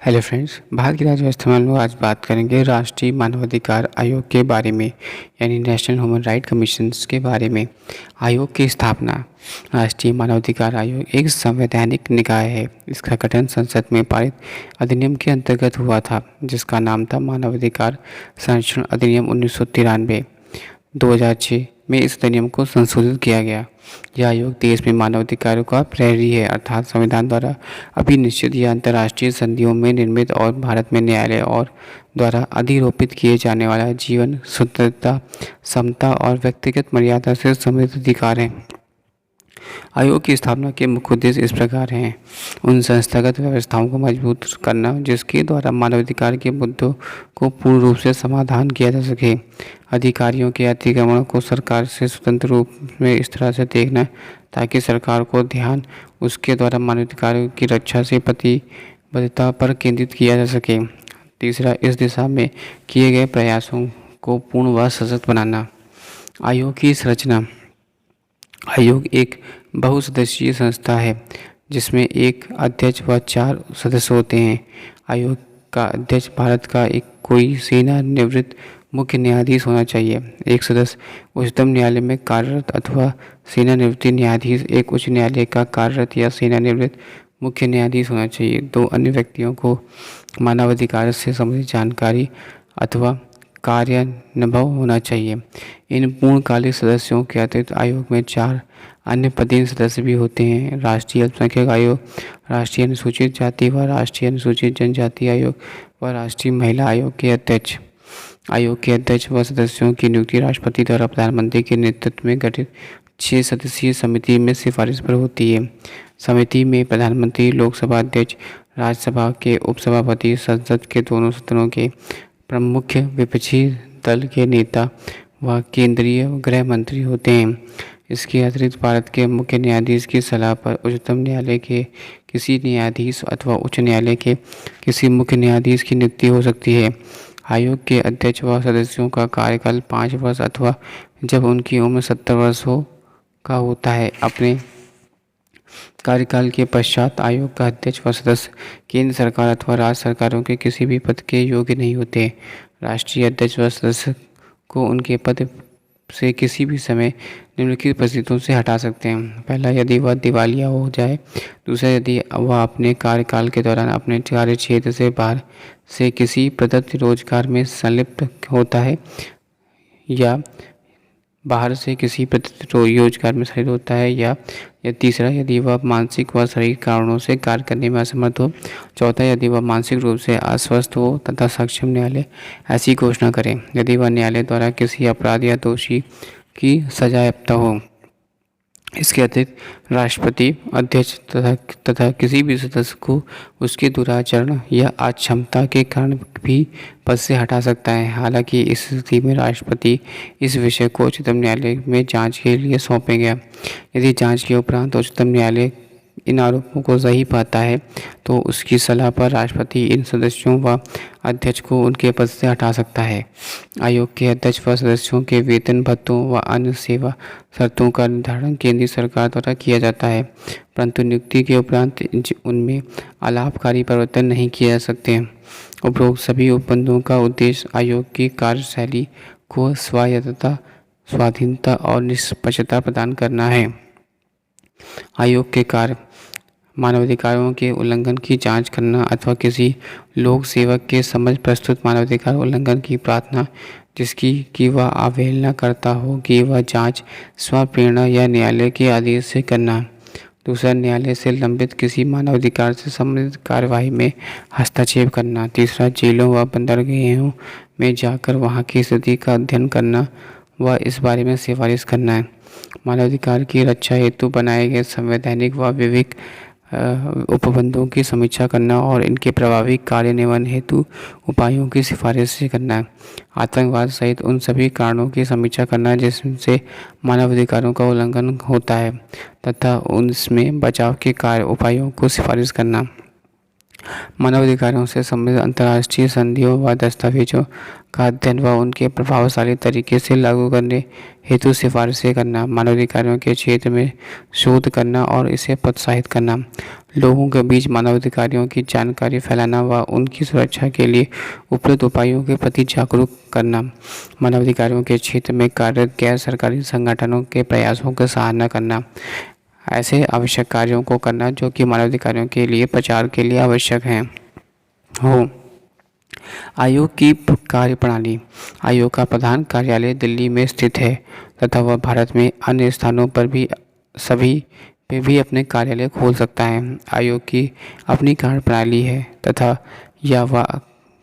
Hello friends, Bharat की राज्यव्यवस्था में हम लोग आज बात करेंगे राष्ट्रीय मानवाधिकार आयोग के बारे में, यानी नेशनल ह्यूमन राइट कमीशंस के बारे में। आयोग की स्थापना। राष्ट्रीय मानवाधिकार आयोग एक संवैधानिक निकाय है। इसका गठन संसद में पारित अधिनियम के अंतर्गत हुआ था, जिसका नाम था मानवाधिकार संरक्षण अधिनियम 1993। 2006 में इस अधिनियम को संशोधित किया गया। यह आयोग देश में मानवाधिकारों का प्रहरी है, अर्थात संविधान द्वारा अभिनिश्चित या अंतर्राष्ट्रीय संधियों में निर्मित और भारत में न्यायालय और द्वारा अधिरोपित किए जाने वाला जीवन, स्वतंत्रता, समता और व्यक्तिगत मर्यादा से समृद्ध अधिकार है। आयोग की स्थापना के मुख्य उद्देश्य इस प्रकार हैं: उन संस्थागत व्यवस्थाओं को मजबूत करना जिसके द्वारा मानवाधिकार के मुद्दों को पूर्ण रूप से समाधान किया जा सके। अधिकारियों के अतिक्रमण को सरकार से स्वतंत्र रूप में इस तरह से देखना ताकि सरकार को ध्यान उसके द्वारा मानवाधिकारों की रक्षा से प्रतिबद्धता पर केंद्रित किया जा सके। तीसरा, इस दिशा में किए गए प्रयासों को पूर्ण व सशक्त बनाना। आयोग की संरचना। आयोग एक बहुसदस्यीय संस्था है जिसमें एक अध्यक्ष व 4 सदस्य होते हैं। आयोग का अध्यक्ष भारत का एक कोई सेवानिवृत्त मुख्य न्यायाधीश होना चाहिए। एक सदस्य उच्चतम न्यायालय में कार्यरत अथवा सेवानिवृत्त न्यायाधीश, एक उच्च न्यायालय का कार्यरत या सेवानिवृत्त मुख्य न्यायाधीश होना चाहिए। 2 अन्य व्यक्तियों को मानवाधिकार से संबंधित जानकारी अथवा कार्यानुभव होना चाहिए। इन पूर्णकालिक सदस्यों के अतिरिक्त आयोग में 4 अन्य पदेन सदस्य भी होते हैं: राष्ट्रीय अल्पसंख्यक आयोग, राष्ट्रीय अनुसूचित जाति व राष्ट्रीय अनुसूचित जनजाति आयोग व राष्ट्रीय महिला आयोग के अध्यक्ष। आयोग के अध्यक्ष व सदस्यों की नियुक्ति राष्ट्रपति द्वारा प्रधानमंत्री के नेतृत्व में गठित 6 सदस्यीय समिति में सिफारिश पर होती है। समिति में प्रधानमंत्री, लोकसभा अध्यक्ष, राज्यसभा के उपसभापति, संसद के दोनों सदनों के प्रमुख, विपक्षी दल के नेता व केंद्रीय गृह मंत्री होते हैं। इसके अतिरिक्त भारत के मुख्य न्यायाधीश की सलाह पर उच्चतम न्यायालय के किसी न्यायाधीश अथवा उच्च न्यायालय के किसी मुख्य न्यायाधीश की नियुक्ति हो सकती है। आयोग के अध्यक्ष व सदस्यों का कार्यकाल 5 वर्ष अथवा जब उनकी उम्र 70 वर्ष का होता है। अपने कार्यकाल के पश्चात आयोग का अध्यक्ष व सदस्य केंद्र सरकार अथवा राज्य सरकारों के किसी भी पद के योग्य नहीं होते। राष्ट्रीय अध्यक्ष व सदस्य को उनके पद से किसी भी समय निम्नलिखित परिस्थितियों से हटा सकते हैं: पहला, यदि वह दिवालिया हो जाए। दूसरा, यदि वह अपने कार्यकाल के दौरान अपने कार्य क्षेत्र से बाहर से किसी प्रदत्त रोजगार में संलिप्त होता है या बाहर से किसी प्रदत्त रोजगार में शामिल होता है या तीसरा, यदि वह मानसिक व शारीरिक कारणों से कार्य करने में असमर्थ हो। चौथा, यदि वह मानसिक रूप से अस्वस्थ हो तथा सक्षम न्यायालय ऐसी घोषणा करे। यदि वह न्यायालय द्वारा किसी अपराध या दोषी की सजायाफ्ता हो। इसके अतिरिक्त राष्ट्रपति अध्यक्ष तथा किसी भी सदस्य को उसके दुराचरण या अक्षमता के कारण भी पद से हटा सकता है। हालांकि इस स्थिति में राष्ट्रपति इस विषय को उच्चतम न्यायालय में जांच के लिए सौंपेगा। यदि जांच के उपरांत उच्चतम न्यायालय इन आरोपों को सही पाता है तो उसकी सलाह पर राष्ट्रपति इन सदस्यों व अध्यक्ष को उनके पद से हटा सकता है। आयोग के अध्यक्ष व सदस्यों के वेतन, भत्तों व अन्य सेवा शर्तों का निर्धारण केंद्रीय सरकार द्वारा किया जाता है, परंतु नियुक्ति के उपरांत उनमें अलाभकारी परिवर्तन नहीं किए जा सकते। उपरोक्त सभी उपबंधों का उद्देश्य आयोग की कार्यशैली को स्वायत्तता, स्वाधीनता और निष्पक्षता प्रदान करना है। आयोग के कार्य: मानवाधिकारों के उल्लंघन की जांच करना अथवा किसी लोक सेवक के समक्ष प्रस्तुत मानवाधिकार उल्लंघन की प्रार्थना जिसकी कि वह अवहेलना करता हो कि वह जांच स्वप्रेरणा या न्यायालय के आदेश से करना। दूसरा, न्यायालय से लंबित किसी मानवाधिकार से संबंधित कार्यवाही में हस्तक्षेप करना। तीसरा, जेलों व बंदरगाहों में जाकर वहाँ की स्थिति का अध्ययन करना व इस बारे में सिफारिश करना है। मानवाधिकार की रक्षा हेतु बनाए गए संवैधानिक व विवेक उपबंधों की समीक्षा करना और इनके प्रभावी कार्यान्वयन हेतु उपायों की सिफारिश करना है। आतंकवाद सहित उन सभी कारणों की समीक्षा करना जिनसे मानवाधिकारों का उल्लंघन होता है तथा उनमें बचाव के कार्य उपायों को सिफारिश करना। मानवाधिकारों से संबंधित अंतर्राष्ट्रीय संधियों व दस्तावेजों का अध्ययन व उनके प्रभावशाली तरीके से लागू करने हेतु सिफारिशें करना, मानवाधिकारों के क्षेत्र में शोध करना और इसे प्रोत्साहित करना, लोगों के बीच मानवाधिकारों की जानकारी फैलाना व उनकी सुरक्षा के लिए उपलब्ध उपायों के प्रति जागरूक करना, मानवाधिकारों के क्षेत्र में कार्यरत गैर सरकारी संगठनों के प्रयासों की सराहना करना, ऐसे आवश्यक कार्यों को करना जो कि मानवाधिकारों के लिए प्रचार के लिए आवश्यक हैं हो। आयोग की कार्यप्रणाली। आयोग का प्रधान कार्यालय दिल्ली में स्थित है तथा वह भारत में अन्य स्थानों पर भी सभी पे भी अपने कार्यालय खोल सकता है। आयोग की अपनी कार्यप्रणाली है तथा यह वह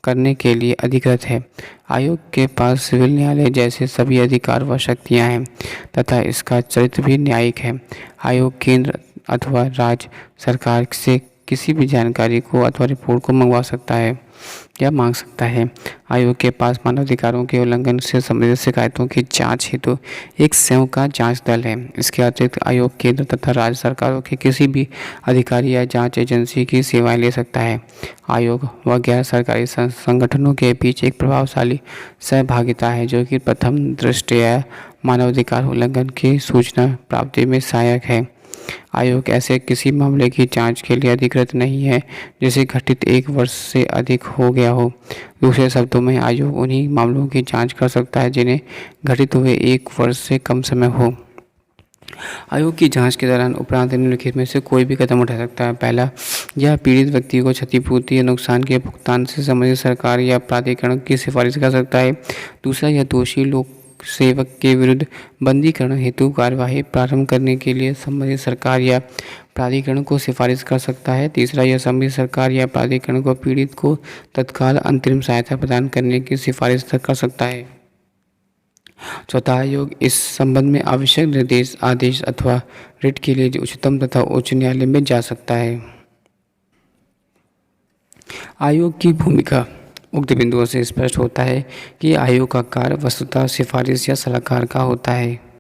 करने के लिए अधिकृत है। आयोग के पास सिविल न्यायालय जैसे सभी अधिकार व शक्तियाँ हैं तथा इसका चरित्र भी न्यायिक है। आयोग केंद्र अथवा राज्य सरकार से किसी भी जानकारी को अथवा रिपोर्ट को मंगवा सकता है या मांग सकता है। आयोग के पास मानवाधिकारों के उल्लंघन से संबंधित शिकायतों की जांच हेतु एक स्वयं का जांच दल है। इसके अतिरिक्त आयोग केंद्र तथा राज्य सरकारों के किसी भी अधिकारी या जांच एजेंसी की सेवाएं ले सकता है। आयोग व गैर सरकारी संगठनों के बीच एक प्रभावशाली सहभागिता है जो कि प्रथम दृष्टया मानवाधिकार उल्लंघन की सूचना प्राप्ति में सहायक है। आयोग ऐसे किसी मामले की जांच के लिए अधिकृत नहीं है जिसे घटित 1 वर्ष से अधिक हो गया हो। दूसरे शब्दों में आयोग उन्हीं मामलों की जांच कर सकता है जिन्हें घटित हुए 1 वर्ष से कम समय हो। आयोग की जांच के दौरान उपरांत निम्नलिखित में से कोई भी कदम उठा सकता है। पहला, यह पीड़ित व्यक्ति को क्षतिपूर्ति या नुकसान के भुगतान से संबंधित सरकार या प्राधिकरण की सिफारिश कर सकता है। दूसरा, यह दोषी लोक सेवक के विरुद्ध बंदीकरण हेतु कार्यवाही प्रारंभ करने के लिए संबंधित सरकार या प्राधिकरण को सिफारिश कर सकता है। तीसरा, यह संबंधित सरकार या प्राधिकरण को पीड़ित को तत्काल अंतरिम सहायता प्रदान करने की सिफारिश कर सकता है। चौथा, आयोग इस संबंध में आवश्यक निर्देश, आदेश अथवा रिट के लिए उच्चतम तथा उच्च न्यायालय में जा सकता है। आयोग की भूमिका। उक्त बिंदुओं से स्पष्ट होता है कि आयोग का कार्य वस्तुतः सिफारिश या सलाहकार का होता है।